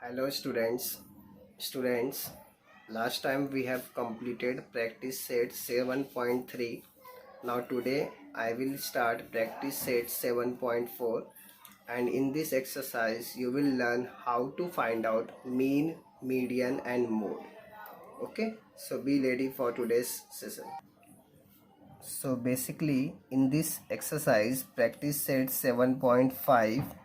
Hello students, last time we have completed practice set 7.3. Now today I will start practice set 7.4, and in this exercise you will learn how to find out mean, median and mode. Okay, so be ready for today's session. So basically in this exercise practice set 7.5,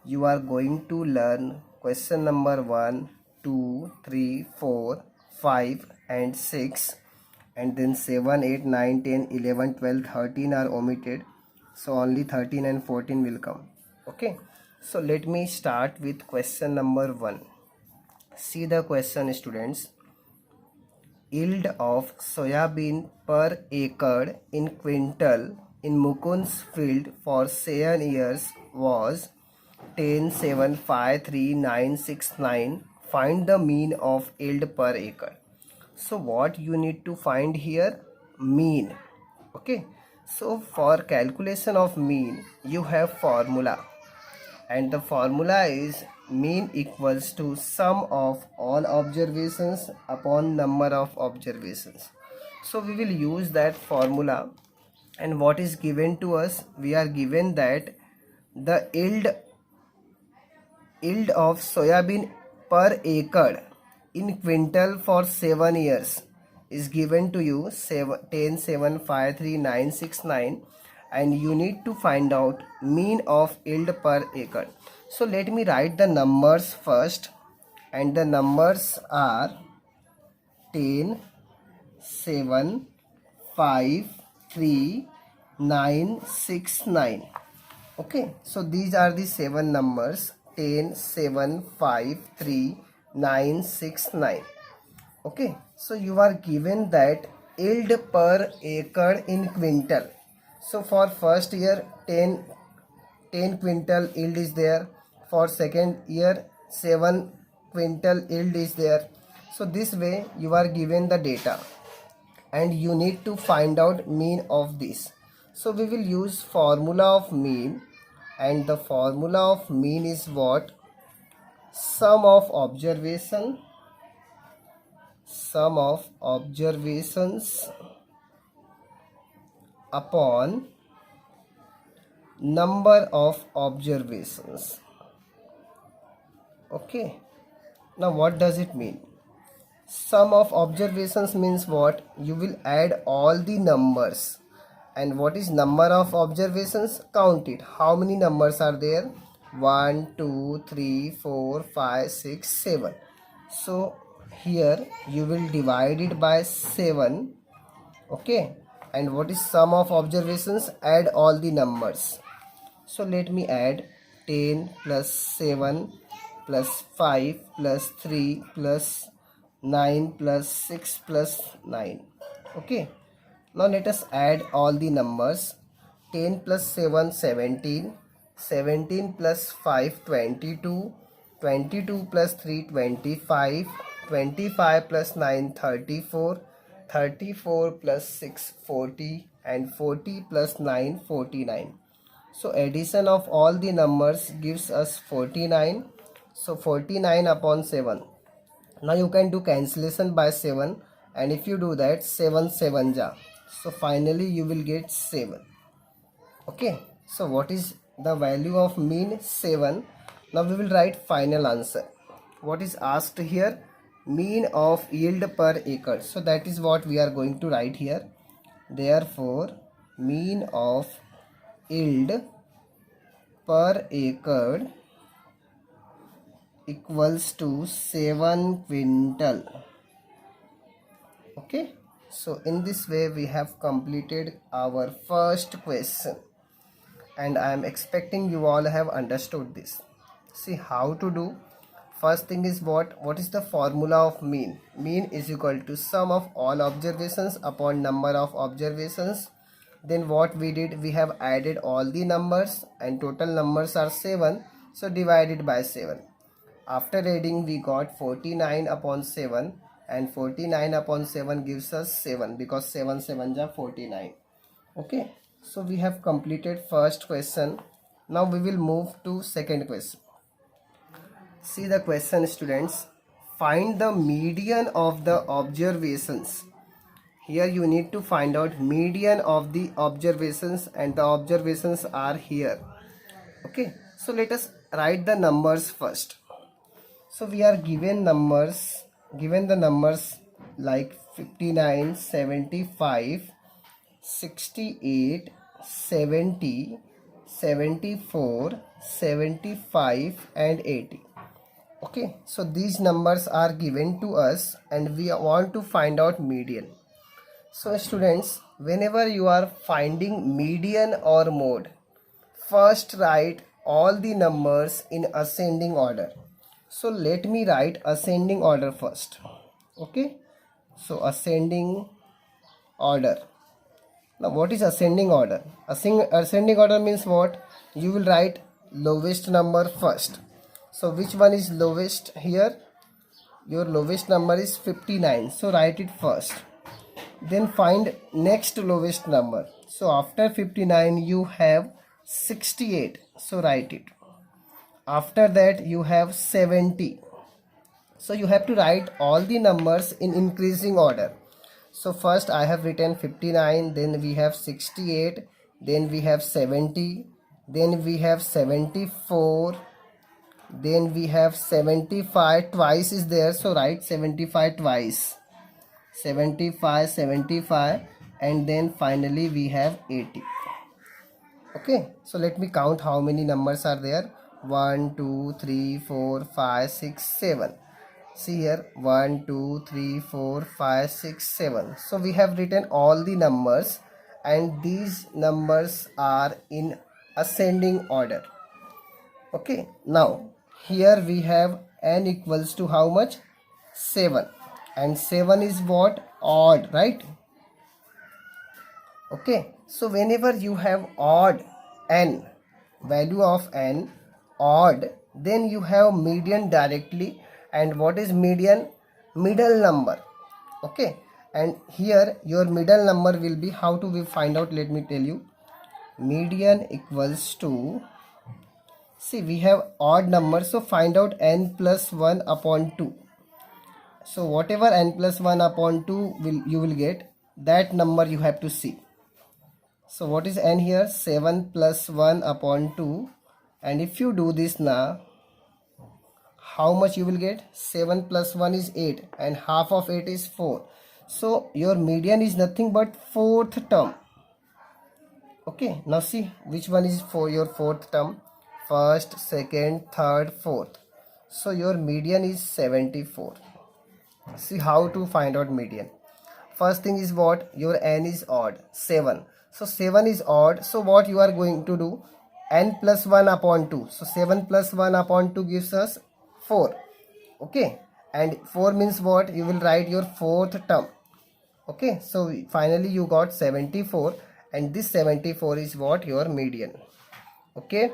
you are going to learn question number 1, 2, 3, 4, 5 and 6, and then 7, 8, 9, 10, 11, 12, 13 are omitted, so only 13 and 14 will come. Okay, so let me start with question number 1. See the question, students. Yield of soybean per acre in quintal in Mukund's field for 7 years was 10, 7, 5, 3, 9, 6, 9. Find the mean of yield per acre. So what you need to find here? Mean. Okay. So for calculation of mean, you have formula, and the formula is mean equals to sum of all observations upon number of observations. So we will use that formula, and what is given to us? We are given that the yield of soybean per acre in quintal for 7 years is given to you 10, 7, 5, 3, 9, 6, 9, and you need to find out mean of yield per acre. So let me write the numbers first, and the numbers are 10, 7, 5, 3, 9, 6, 9. Okay, so these are the 7 numbers: 10, 7, 5, 3, 9, 6, 9. Okay, so you are given that yield per acre in quintal. So for first year 10 quintal yield is there, for second year 7 quintal yield is there. So this way you are given the data, and you need to find out mean of this. So we will use formula of mean, and the formula of mean is what? Sum of observations upon number of observations. Okay, now what does it mean? Sum of observations means what? You will add all the numbers. And what is number of observations? Count it. How many numbers are there? 1, 2, 3, 4, 5, 6, 7. So here you will divide it by 7. Okay, and what is sum of observations? Add all the numbers. So let me add 10 plus 7 plus 5 plus 3 plus 9 plus 6 plus 9. Okay, now let us add all the numbers. 10 plus 7 17, 17 plus 5 22, 22 plus 3 25, 25 plus 9 34, 34 plus 6 40, and 40 plus 9 49. So addition of all the numbers gives us 49. So 49 upon 7. Now you can do cancellation by 7, and if you do that, 7 7 ja. So finally you will get 7. Okay, so what is the value of mean? 7. Now we will write final answer. What is asked here? Mean of yield per acre. So that is what we are going to write here. Therefore mean of yield per acre equals to 7 quintal. Okay, so in this way we have completed our first question, and I am expecting you all have understood this. See how to do. First thing is what is the formula of mean? Mean is equal to sum of all observations upon number of observations. Then what we did, we have added all the numbers, and total numbers are 7, so divided by 7. After adding, we got 49 upon 7, and 49 upon 7 gives us 7, because 7 7 ja 49. Okay, so we have completed first question. Now we will move to second question. See the question, students. Find the median of the observations. Here you need to find out median of the observations, and the observations are here. Okay, so let us write the numbers first. So we are given the numbers like 59, 75, 68, 70, 74, 75 and 80. Okay, so these numbers are given to us and we want to find out median. So students, whenever you are finding median or mode, first write all the numbers in ascending order. So let me write ascending order first. Okay, so ascending order. Now what is ascending order? Ascending order means what? You will write lowest number first. So which one is lowest here? Your lowest number is 59. So write it first. Then find next lowest number. So after 59 you have 68. So write it. After that you have 70. So you have to write all the numbers in increasing order. So first I have written 59, then we have 68, then we have 70, then we have 74, then we have 75, twice is there, so write 75 twice, 75, 75, and then finally we have 80. Okay, so let me count how many numbers are there. 1, 2, 3, 4, 5, 6, 7. See here, 1, 2, 3, 4, 5, 6, 7. So we have written all the numbers and these numbers are in ascending order. Okay, now here we have n equals to how much? 7. And 7 is what? Odd, right? Okay, so whenever you have odd n, value of n odd, then you have median directly. And what is median? Middle number. Okay, and here your middle number will be, how to we find out? Let me tell you. Median equals to, see we have odd number, so find out n plus 1 upon 2. So whatever n plus 1 upon 2 you will get, that number you have to see. So what is n here? 7 plus 1 upon 2. And if you do this now, how much you will get? 7 plus 1 is 8 and half of 8 is 4. So your median is nothing but fourth term. Okay, now see which one is for your fourth term. First, second, third, fourth. So your median is 74. See how to find out median. First thing is what? Your n is odd, 7. So 7 is odd. So what you are going to do? N plus 1 upon 2. So 7 plus 1 upon 2 gives us 4. Okay, and 4 means what? You will write your fourth term. Okay, so finally you got 74, and this 74 is what? Your median. Okay,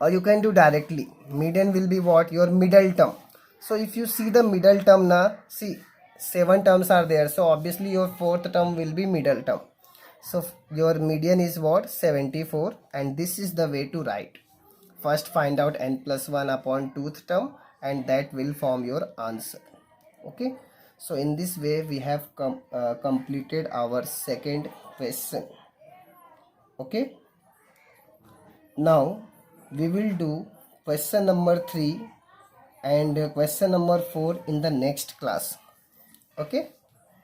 or you can do directly. Median will be what? Your middle term. So if you see the middle term now, see 7 terms are there, so obviously your fourth term will be middle term. So your median is what? 74, and this is the way to write. First find out n plus 1 upon 2th term, and that will form your answer. Okay, so in this way we have completed our second question. Okay, now we will do question number 3 and question number 4 in the next class. Okay,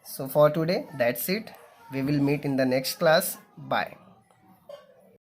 so for today that's it. We will meet in the next class. Bye.